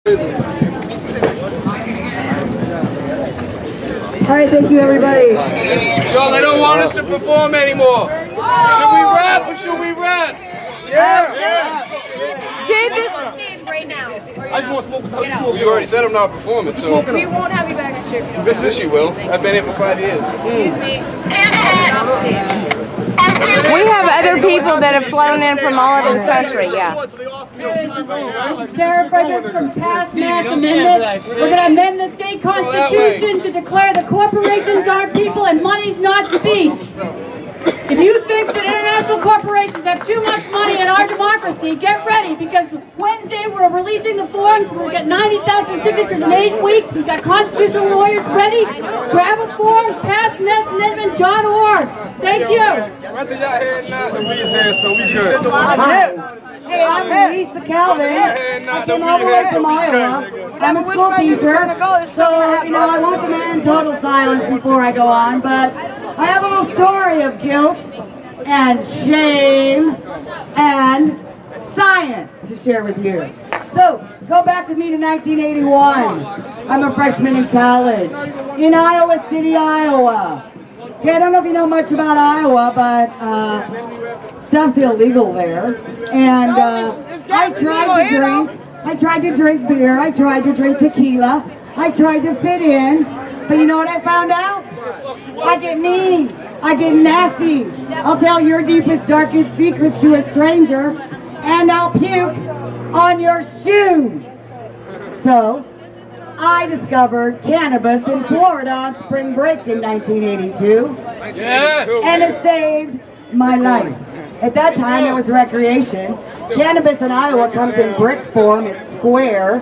All right, thank you, everybody. Yo, they don't want us to perform anymore. Should we rap or should we rap? Yeah. Dave, this is right now. I just want to smoke with you. You already said I'm not performing, so. We won't have you back next year if you don't. Yes, you will. I've been here for 5 years. Excuse me. Get off the stage. We have other people that have flown in from all over the country, yeah. Tariff records from past mass amendment. We're going to amend the state constitution to declare that corporations aren't people and money's not speech. If you think that international corporations have too much money in our democracy, get ready, because Wednesday we're releasing the forms. We'll get 90,000 signatures in 8 weeks. We've got constitutional lawyers ready. Grab a form, passmassamendment.org. Thank you. Whether y'all heading out, the weed's here, so we good. Hey, I'm Lisa Calvin. I came all the way from Iowa. I'm a school teacher, so, I won't demand total silence before I go on, but I have a little story of guilt and shame and science to share with you. So, go back with me to 1981. I'm a freshman in college in Iowa City, Iowa. Okay, I don't know if you know much about Iowa, but stuff's illegal there. And I tried to drink beer, I tried to drink tequila, I tried to fit in, but you know what I found out? I get mean, I get nasty. I'll tell your deepest, darkest secrets to a stranger, and I'll puke on your shoes. So, I discovered cannabis in Florida on spring break in 1982, and it saved my life. At that time, it was recreation. Cannabis in Iowa comes in brick form, it's square,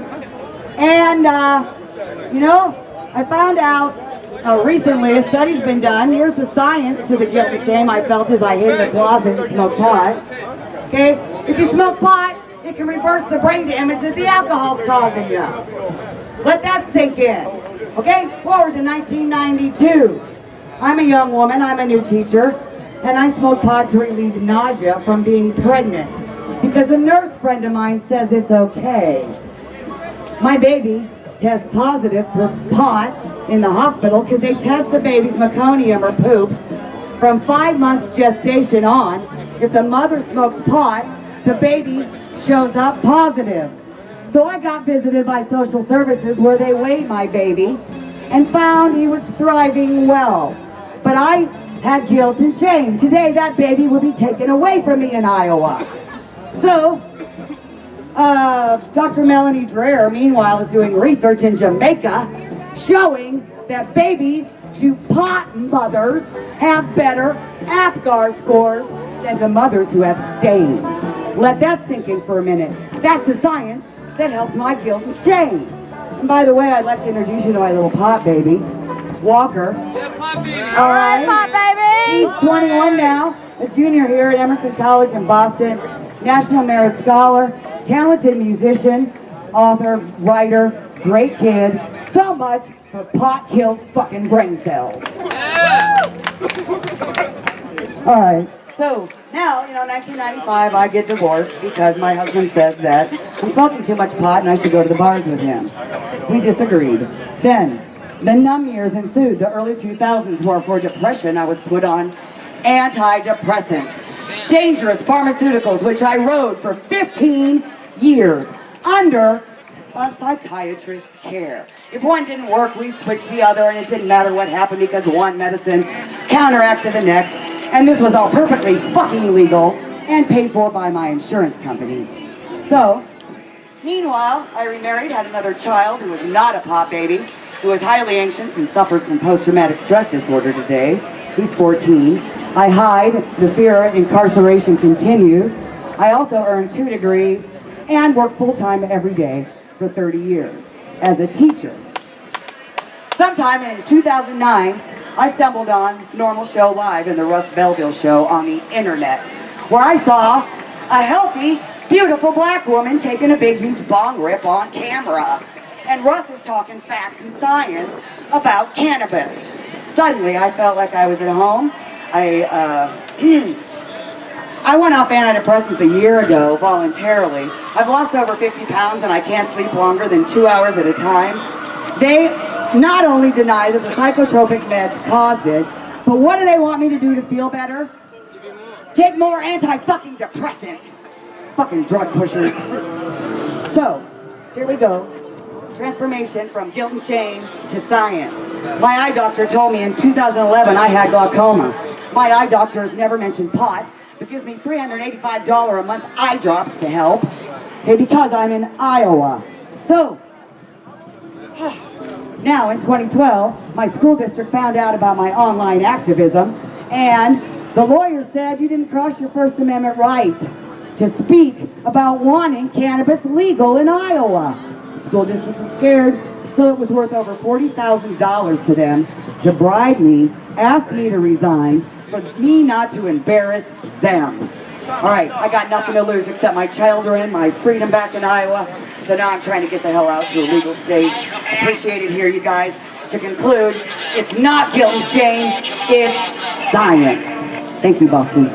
and I found out recently a study's been done. Here's the science to the guilt and shame I felt as I hid in the closet and smoked pot. Okay, if you smoke pot, it can reverse the brain damage that the alcohol's causing you. Let that sink in. Okay, forward to 1992. I'm a young woman, I'm a new teacher, and I smoke pot to relieve nausea from being pregnant because a nurse friend of mine says it's okay. My baby tests positive for pot in the hospital because they test the baby's meconium or poop from 5 months gestation on. If the mother smokes pot, the baby shows up positive. So I got visited by social services where they weighed my baby and found he was thriving well. But I had guilt and shame. Today that baby would be taken away from me in Iowa. So, Dr. Melanie Dreher, meanwhile, is doing research in Jamaica showing that babies to pot mothers have better APGAR scores than to mothers who abstain. Let that sink in for a minute. That's the science that helped my guilt and shame. And by the way, I'd like to introduce you to my little pot baby, Walker. Yeah, pot baby. All right, pot baby. He's 21 now, a junior here at Emerson College in Boston, National Merit Scholar, talented musician, author, writer, great kid. So much for pot kills fucking brain cells. Yeah. All right. So now, 1995, I get divorced because my husband says that I'm smoking too much pot and I should go to the bars with him. We disagreed. Then, the numb years ensued. The early 2000s were for depression. I was put on antidepressants, dangerous pharmaceuticals, which I rode for 15 years under a psychiatrist's care. If one didn't work, we switched the other, and it didn't matter what happened because one medicine counteracted the next. And this was all perfectly fucking legal and paid for by my insurance company. So, meanwhile, I remarried, had another child who was not a pot baby, who is highly anxious and suffers from post-traumatic stress disorder today. He's 14. I hide. The fear of incarceration continues. I also earned 2 degrees and work full-time every day for 30 years as a teacher. Sometime in 2009, I stumbled on Normal Show Live in the Russ Belville show on the internet, where I saw a healthy, beautiful black woman taking a big, huge bong rip on camera. And Russ is talking facts and science about cannabis. Suddenly, I felt like I was at home. I I went off antidepressants a year ago voluntarily. I've lost over 50 pounds and I can't sleep longer than 2 hours at a time. They not only deny that the psychotropic meds caused it, but what do they want me to do to feel better? Take more anti-fucking depressants. Fucking drug pushers. So, here we go. Transformation from guilt and shame to science. My eye doctor told me in 2011 I had glaucoma. My eye doctor has never mentioned pot, but gives me $385 a month eye drops to help. Okay, because I'm in Iowa. So, now in 2012, my school district found out about my online activism, and the lawyer said you didn't cross your First Amendment right to speak about wanting cannabis legal in Iowa. The school district was scared, so it was worth over $40,000 to them to bribe me, ask me to resign, for me not to embarrass them. All right, I got nothing to lose except my children, my freedom back in Iowa, so now I'm trying to get the hell out to a legal state. Appreciate it here, you guys. To conclude, it's not guilt and shame, it's science. Thank you, Boston.